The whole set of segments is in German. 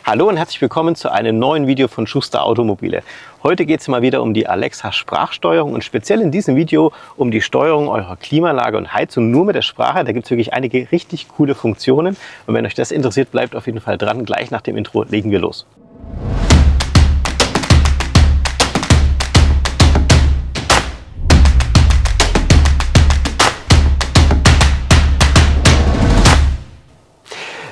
Hallo und herzlich willkommen zu einem neuen Video von Schuster Automobile. Heute geht es mal wieder um die Alexa Sprachsteuerung und speziell in diesem Video um die Steuerung eurer Klimaanlage und Heizung nur mit der Sprache. Da gibt es wirklich einige richtig coole Funktionen und wenn euch das interessiert, bleibt auf jeden Fall dran. Gleich nach dem Intro legen wir los.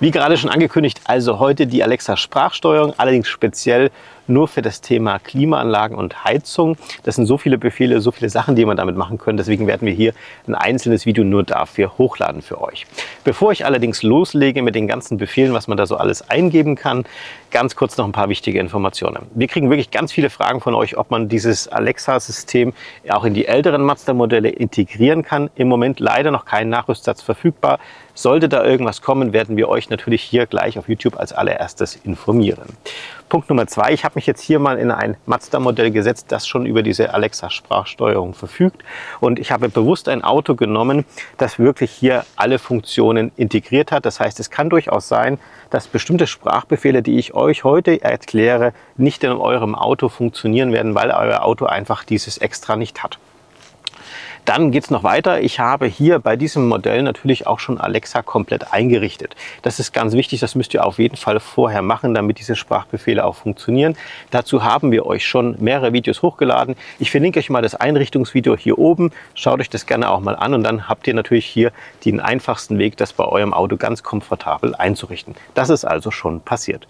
Wie gerade schon angekündigt, also heute die Alexa Sprachsteuerung, allerdings speziell nur für das Thema Klimaanlagen und Heizung. Das sind so viele Befehle, so viele Sachen, die man damit machen können. Deswegen werden wir hier ein einzelnes Video nur dafür hochladen für euch. Bevor ich allerdings loslege mit den ganzen Befehlen, was man da so alles eingeben kann, ganz kurz noch ein paar wichtige Informationen. Wir kriegen wirklich ganz viele Fragen von euch, ob man dieses Alexa-System auch in die älteren Mazda-Modelle integrieren kann. Im Moment leider noch kein Nachrüstsatz verfügbar. Sollte da irgendwas kommen, werden wir euch natürlich hier gleich auf YouTube als allererstes informieren. Punkt Nummer 2, ich habe mich jetzt hier mal in ein Mazda-Modell gesetzt, das schon über diese Alexa-Sprachsteuerung verfügt. Und ich habe bewusst ein Auto genommen, das wirklich hier alle Funktionen integriert hat. Das heißt, es kann durchaus sein, dass bestimmte Sprachbefehle, die ich euch heute erkläre, nicht in eurem Auto funktionieren werden, weil euer Auto einfach dieses Extra nicht hat. Dann geht es noch weiter. Ich habe hier bei diesem Modell natürlich auch schon Alexa komplett eingerichtet. Das ist ganz wichtig, das müsst ihr auf jeden Fall vorher machen, damit diese Sprachbefehle auch funktionieren. Dazu haben wir euch schon mehrere Videos hochgeladen. Ich verlinke euch mal das Einrichtungsvideo hier oben. Schaut euch das gerne auch mal an und dann habt ihr natürlich hier den einfachsten Weg, das bei eurem Auto ganz komfortabel einzurichten. Das ist also schon passiert.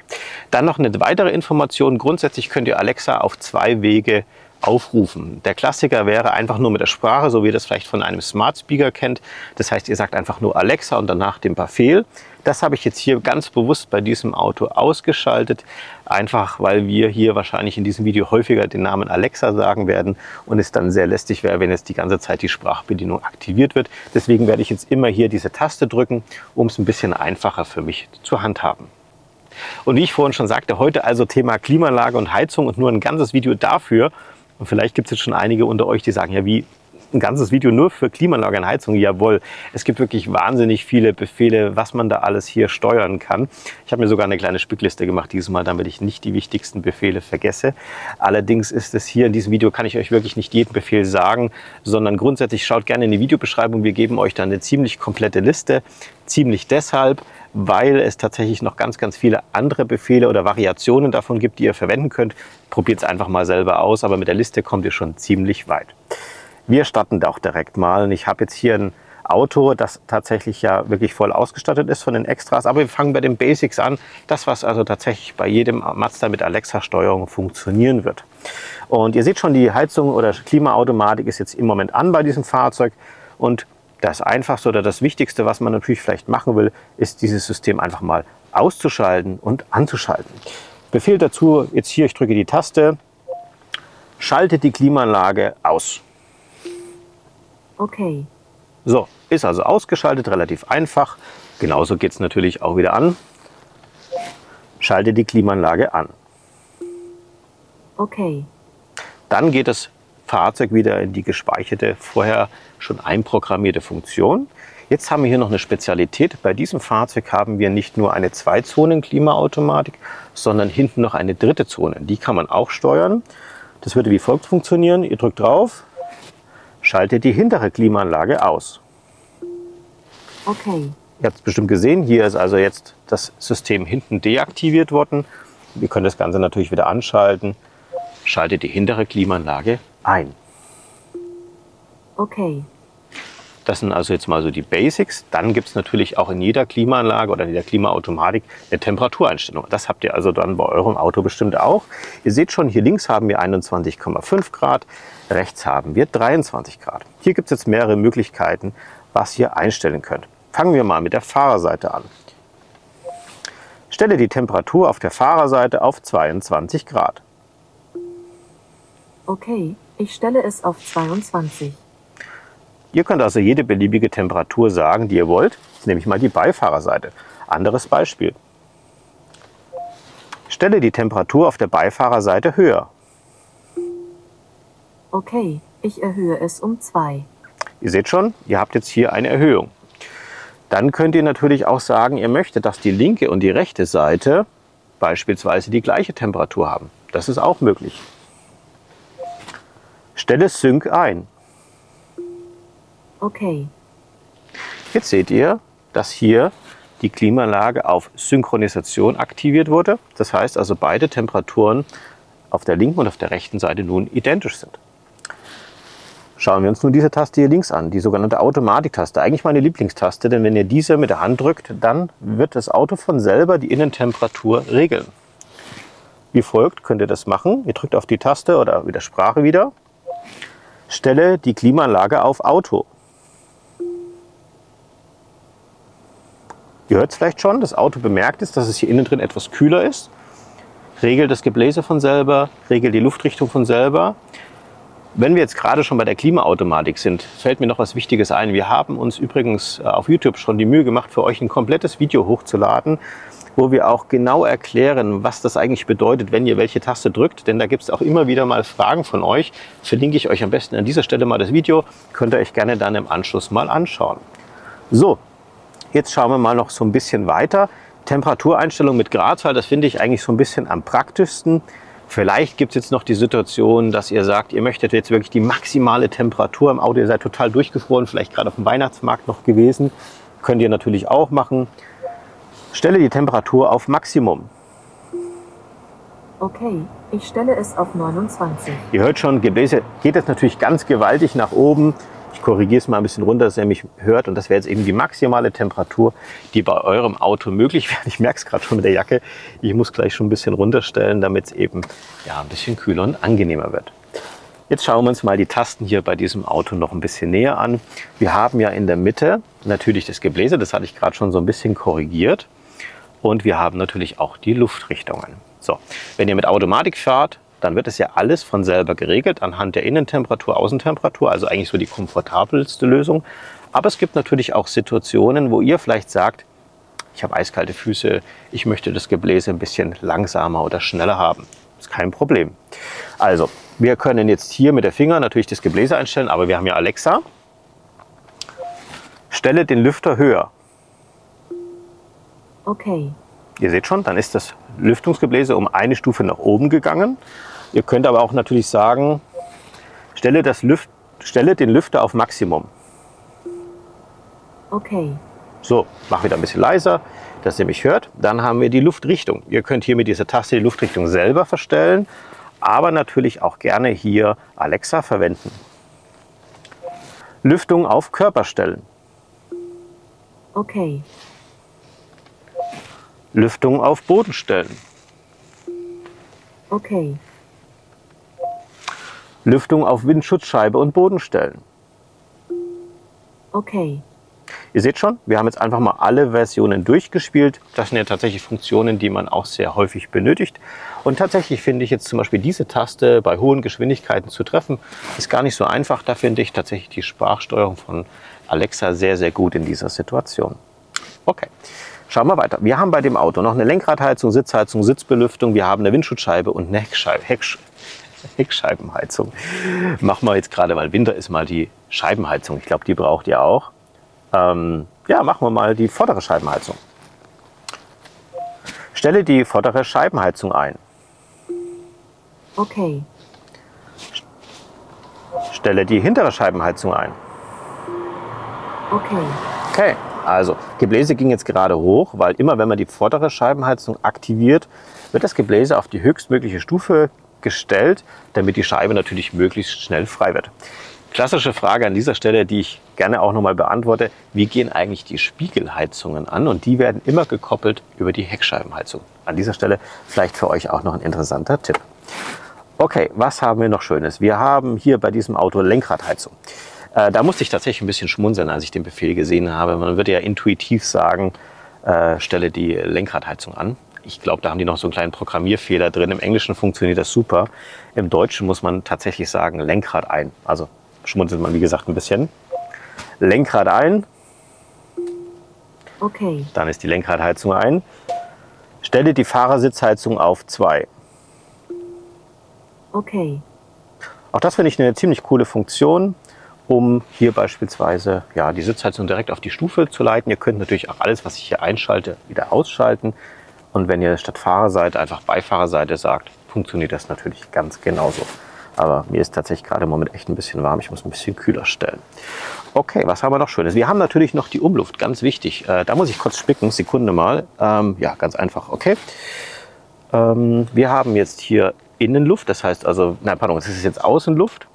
Dann noch eine weitere Information. Grundsätzlich könnt ihr Alexa auf 2 Wege aufrufen. Der Klassiker wäre einfach nur mit der Sprache, so wie ihr das vielleicht von einem Smart Speaker kennt. Das heißt, ihr sagt einfach nur Alexa und danach den Befehl. Das habe ich jetzt hier ganz bewusst bei diesem Auto ausgeschaltet, einfach weil wir hier wahrscheinlich in diesem Video häufiger den Namen Alexa sagen werden und es dann sehr lästig wäre, wenn jetzt die ganze Zeit die Sprachbedienung aktiviert wird. Deswegen werde ich jetzt immer hier diese Taste drücken, um es ein bisschen einfacher für mich zu handhaben. Und wie ich vorhin schon sagte, heute also Thema Klimaanlage und Heizung und nur ein ganzes Video dafür. Und vielleicht gibt es jetzt schon einige unter euch, die sagen, ja, wie ein ganzes Video nur für Klimaanlage und Heizung? Jawohl, es gibt wirklich wahnsinnig viele Befehle, was man da alles hier steuern kann. Ich habe mir sogar eine kleine Spickliste gemacht dieses Mal, damit ich nicht die wichtigsten Befehle vergesse. Allerdings ist es hier in diesem Video, kann ich euch wirklich nicht jeden Befehl sagen, sondern grundsätzlich schaut gerne in die Videobeschreibung. Wir geben euch dann eine ziemlich komplette Liste. Ziemlich deshalb, weil es tatsächlich noch ganz viele andere Befehle oder Variationen davon gibt, die ihr verwenden könnt. Probiert es einfach mal selber aus, aber mit der Liste kommt ihr schon ziemlich weit. Wir starten auch direkt mal und ich habe jetzt hier ein Auto, das tatsächlich ja wirklich voll ausgestattet ist von den Extras, aber wir fangen bei den Basics an, das was also tatsächlich bei jedem Mazda mit Alexa-Steuerung funktionieren wird. Und ihr seht schon, die Heizung oder Klimaautomatik ist jetzt im Moment an bei diesem Fahrzeug und das Einfachste oder das Wichtigste, was man natürlich vielleicht machen will, ist dieses System einfach mal auszuschalten und anzuschalten. Befehl dazu, jetzt hier, ich drücke die Taste, schaltet die Klimaanlage aus. Okay. So, ist also ausgeschaltet, relativ einfach. Genauso geht es natürlich auch wieder an. Schalte die Klimaanlage an. Okay. Dann geht das Fahrzeug wieder in die gespeicherte, vorher schon einprogrammierte Funktion. Jetzt haben wir hier noch eine Spezialität. Bei diesem Fahrzeug haben wir nicht nur eine 2-Zonen-Klimaautomatik, sondern hinten noch eine 3. Zone. Die kann man auch steuern. Das würde wie folgt funktionieren. Ihr drückt drauf, schaltet die hintere Klimaanlage aus. Okay. Ihr habt es bestimmt gesehen, hier ist also jetzt das System hinten deaktiviert worden. Wir können das Ganze natürlich wieder anschalten. Schaltet die hintere Klimaanlage ein. Okay. Das sind also jetzt mal so die Basics. Dann gibt es natürlich auch in jeder Klimaanlage oder in der Klimaautomatik eine Temperatureinstellung. Das habt ihr also dann bei eurem Auto bestimmt auch. Ihr seht schon, hier links haben wir 21,5 Grad, rechts haben wir 23 Grad. Hier gibt es jetzt mehrere Möglichkeiten, was ihr einstellen könnt. Fangen wir mal mit der Fahrerseite an. Stelle die Temperatur auf der Fahrerseite auf 22 Grad. Okay, ich stelle es auf 22. Ihr könnt also jede beliebige Temperatur sagen, die ihr wollt. Jetzt nehme ich mal die Beifahrerseite. Anderes Beispiel. Stelle die Temperatur auf der Beifahrerseite höher. Okay, ich erhöhe es um 2. Ihr seht schon, ihr habt jetzt hier eine Erhöhung. Dann könnt ihr natürlich auch sagen, ihr möchtet, dass die linke und die rechte Seite beispielsweise die gleiche Temperatur haben. Das ist auch möglich. Stelle Sync ein. Okay. Jetzt seht ihr, dass hier die Klimaanlage auf Synchronisation aktiviert wurde. Das heißt also, beide Temperaturen auf der linken und auf der rechten Seite nun identisch sind. Schauen wir uns nun diese Taste hier links an, die sogenannte Automatiktaste. Eigentlich meine Lieblingstaste, denn wenn ihr diese mit der Hand drückt, dann wird das Auto von selber die Innentemperatur regeln. Wie folgt könnt ihr das machen. Ihr drückt auf die Taste oder mit der Sprache wieder. Stelle die Klimaanlage auf Auto. Ihr hört es vielleicht schon, das Auto bemerkt es, dass es hier innen drin etwas kühler ist. Regelt das Gebläse von selber, regelt die Luftrichtung von selber. Wenn wir jetzt gerade schon bei der Klimaautomatik sind, fällt mir noch was Wichtiges ein. Wir haben uns übrigens auf YouTube schon die Mühe gemacht, für euch ein komplettes Video hochzuladen, wo wir auch genau erklären, was das eigentlich bedeutet, wenn ihr welche Taste drückt. Denn da gibt es auch immer wieder mal Fragen von euch. Verlinke ich euch am besten an dieser Stelle mal das Video. Könnt ihr euch gerne dann im Anschluss mal anschauen. So, jetzt schauen wir mal noch so ein bisschen weiter. Temperatureinstellung mit Gradzahl, das finde ich eigentlich so ein bisschen am praktischsten. Vielleicht gibt es jetzt noch die Situation, dass ihr sagt, ihr möchtet jetzt wirklich die maximale Temperatur im Auto. Ihr seid total durchgefroren, vielleicht gerade auf dem Weihnachtsmarkt noch gewesen. Könnt ihr natürlich auch machen. Stelle die Temperatur auf Maximum. Okay, ich stelle es auf 29. Ihr hört schon, Gebläse geht jetzt natürlich ganz gewaltig nach oben. Ich korrigiere es mal ein bisschen runter, dass ihr mich hört. Und das wäre jetzt eben die maximale Temperatur, die bei eurem Auto möglich wäre. Ich merke es gerade schon mit der Jacke. Ich muss gleich schon ein bisschen runterstellen, damit es eben ja, ein bisschen kühler und angenehmer wird. Jetzt schauen wir uns mal die Tasten hier bei diesem Auto noch ein bisschen näher an. Wir haben ja in der Mitte natürlich das Gebläse, das hatte ich gerade schon so ein bisschen korrigiert. Und wir haben natürlich auch die Luftrichtungen. So, wenn ihr mit Automatik fahrt, dann wird es ja alles von selber geregelt anhand der Innentemperatur, Außentemperatur, also eigentlich so die komfortabelste Lösung. Aber es gibt natürlich auch Situationen, wo ihr vielleicht sagt, ich habe eiskalte Füße, ich möchte das Gebläse ein bisschen langsamer oder schneller haben. Ist kein Problem. Also, wir können jetzt hier mit der Finger natürlich das Gebläse einstellen, aber wir haben ja Alexa. Stelle den Lüfter höher. Okay. Ihr seht schon, dann ist das Lüftungsgebläse um eine Stufe nach oben gegangen. Ihr könnt aber auch natürlich sagen, stelle den Lüfter auf Maximum. Okay. So, mach wieder ein bisschen leiser, dass ihr mich hört. Dann haben wir die Luftrichtung. Ihr könnt hier mit dieser Taste die Luftrichtung selber verstellen, aber natürlich auch gerne hier Alexa verwenden. Lüftung auf Körper stellen. Okay. Lüftung auf Boden stellen. Okay. Lüftung auf Windschutzscheibe und Boden stellen. Okay. Ihr seht schon, wir haben jetzt einfach mal alle Versionen durchgespielt. Das sind ja tatsächlich Funktionen, die man auch sehr häufig benötigt. Und tatsächlich finde ich jetzt zum Beispiel diese Taste bei hohen Geschwindigkeiten zu treffen, ist gar nicht so einfach. Da finde ich tatsächlich die Sprachsteuerung von Alexa sehr, sehr gut in dieser Situation. Okay, schauen wir weiter. Wir haben bei dem Auto noch eine Lenkradheizung, Sitzheizung, Sitzbelüftung. Wir haben eine Windschutzscheibe und eine Heckscheibenheizung. Machen wir jetzt gerade, weil Winter ist, mal die Scheibenheizung. Ich glaube, die braucht ihr auch. Ja, machen wir mal die vordere Scheibenheizung. Stelle die vordere Scheibenheizung ein. Okay. Stelle die hintere Scheibenheizung ein. Okay. Okay, also Gebläse ging jetzt gerade hoch, weil immer wenn man die vordere Scheibenheizung aktiviert, wird das Gebläse auf die höchstmögliche Stufe gestellt, damit die Scheibe natürlich möglichst schnell frei wird. Klassische Frage an dieser Stelle, die ich gerne auch nochmal beantworte: Wie gehen eigentlich die Spiegelheizungen an? Und die werden immer gekoppelt über die Heckscheibenheizung. An dieser Stelle vielleicht für euch auch noch ein interessanter Tipp. Okay, was haben wir noch Schönes? Wir haben hier bei diesem Auto Lenkradheizung. Da musste ich tatsächlich ein bisschen schmunzeln, als ich den Befehl gesehen habe. Man würde ja intuitiv sagen, stelle die Lenkradheizung an. Ich glaube, da haben die noch so einen kleinen Programmierfehler drin. Im Englischen funktioniert das super. Im Deutschen muss man tatsächlich sagen, Lenkrad ein. Also schmunzelt man, wie gesagt, ein bisschen. Lenkrad ein. Okay. Dann ist die Lenkradheizung ein. Stelle die Fahrersitzheizung auf 2. Okay. Auch das finde ich eine ziemlich coole Funktion, um hier beispielsweise die Sitzheizung direkt auf die Stufe zu leiten. Ihr könnt natürlich auch alles, was ich hier einschalte, wieder ausschalten. Und wenn ihr statt Fahrerseite einfach Beifahrerseite sagt, funktioniert das natürlich ganz genauso. Aber mir ist tatsächlich gerade im Moment echt ein bisschen warm. Ich muss ein bisschen kühler stellen. Okay, was haben wir noch Schönes? Wir haben natürlich noch die Umluft, ganz wichtig. Da muss ich kurz spicken, Sekunde mal. Ja, ganz einfach, okay. Wir haben jetzt hier Innenluft, das heißt also, nein, pardon, das ist jetzt Außenluft.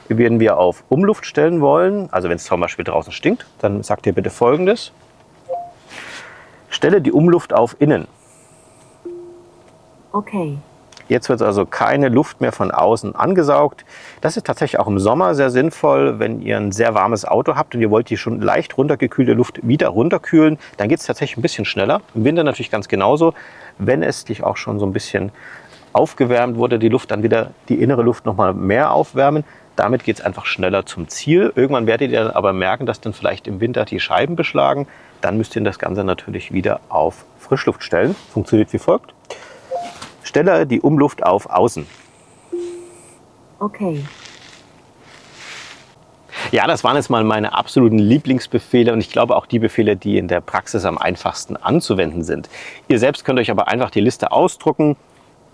Wenn wir auf Umluft stellen wollen, also wenn es zum Beispiel draußen stinkt, dann sagt ihr bitte Folgendes. Stelle die Umluft auf Innen. Okay. Jetzt wird also keine Luft mehr von außen angesaugt. Das ist tatsächlich auch im Sommer sehr sinnvoll, wenn ihr ein sehr warmes Auto habt und ihr wollt die schon leicht runtergekühlte Luft wieder runterkühlen. Dann geht es tatsächlich ein bisschen schneller. Im Winter natürlich ganz genauso. Wenn es dich auch schon so ein bisschen aufgewärmt wurde, die Luft dann wieder die innere Luft noch mal mehr aufwärmen. Damit geht es einfach schneller zum Ziel. Irgendwann werdet ihr aber merken, dass dann vielleicht im Winter die Scheiben beschlagen. Dann müsst ihr das Ganze natürlich wieder auf Frischluft stellen. Funktioniert wie folgt. Stelle die Umluft auf Außen. Okay. Ja, das waren jetzt mal meine absoluten Lieblingsbefehle und ich glaube auch die Befehle, die in der Praxis am einfachsten anzuwenden sind. Ihr selbst könnt euch aber einfach die Liste ausdrucken.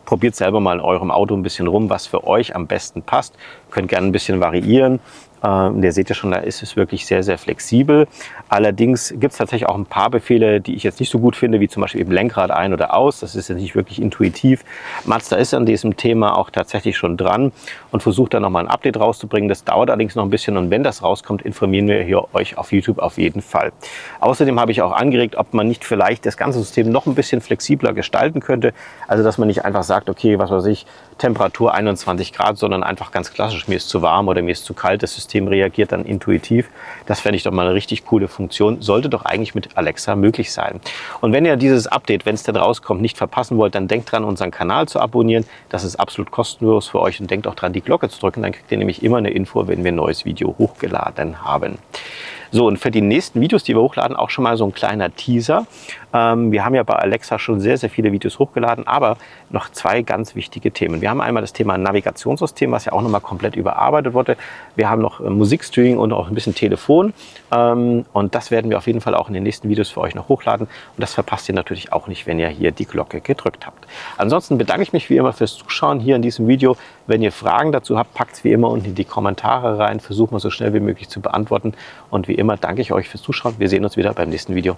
Probiert selber mal in eurem Auto ein bisschen rum, was für euch am besten passt. Könnt gerne ein bisschen variieren. Ihr seht ja schon, da ist es wirklich sehr, sehr flexibel. Allerdings gibt es tatsächlich auch ein paar Befehle, die ich jetzt nicht so gut finde, wie zum Beispiel eben Lenkrad ein oder aus. Das ist ja nicht wirklich intuitiv. Mazda ist an diesem Thema auch tatsächlich schon dran und versucht da nochmal ein Update rauszubringen. Das dauert allerdings noch ein bisschen und wenn das rauskommt, informieren wir hier euch auf YouTube auf jeden Fall. Außerdem habe ich auch angeregt, ob man nicht vielleicht das ganze System noch ein bisschen flexibler gestalten könnte. Also dass man nicht einfach sagt, okay, was weiß ich, Temperatur 21 Grad, sondern einfach ganz klassisch, mir ist zu warm oder mir ist zu kalt. Das System reagiert dann intuitiv. Das fände ich doch mal eine richtig coole Funktion. Sollte doch eigentlich mit Alexa möglich sein. Und wenn ihr dieses Update, wenn es denn rauskommt, nicht verpassen wollt, dann denkt dran, unseren Kanal zu abonnieren. Das ist absolut kostenlos für euch und denkt auch dran, die Glocke zu drücken. Dann kriegt ihr nämlich immer eine Info, wenn wir ein neues Video hochgeladen haben. So, und für die nächsten Videos, die wir hochladen, auch schon mal so ein kleiner Teaser. Wir haben ja bei Alexa schon sehr, sehr viele Videos hochgeladen, aber noch zwei ganz wichtige Themen. Wir haben einmal das Thema Navigationssystem, was ja auch nochmal komplett überarbeitet wurde. Wir haben noch Musikstreaming und auch ein bisschen Telefon. Und das werden wir auf jeden Fall auch in den nächsten Videos für euch noch hochladen. Und das verpasst ihr natürlich auch nicht, wenn ihr hier die Glocke gedrückt habt. Ansonsten bedanke ich mich wie immer fürs Zuschauen hier in diesem Video. Wenn ihr Fragen dazu habt, packt es wie immer unten in die Kommentare rein. Versuchen wir so schnell wie möglich zu beantworten. Und wie immer danke ich euch fürs Zuschauen. Wir sehen uns wieder beim nächsten Video.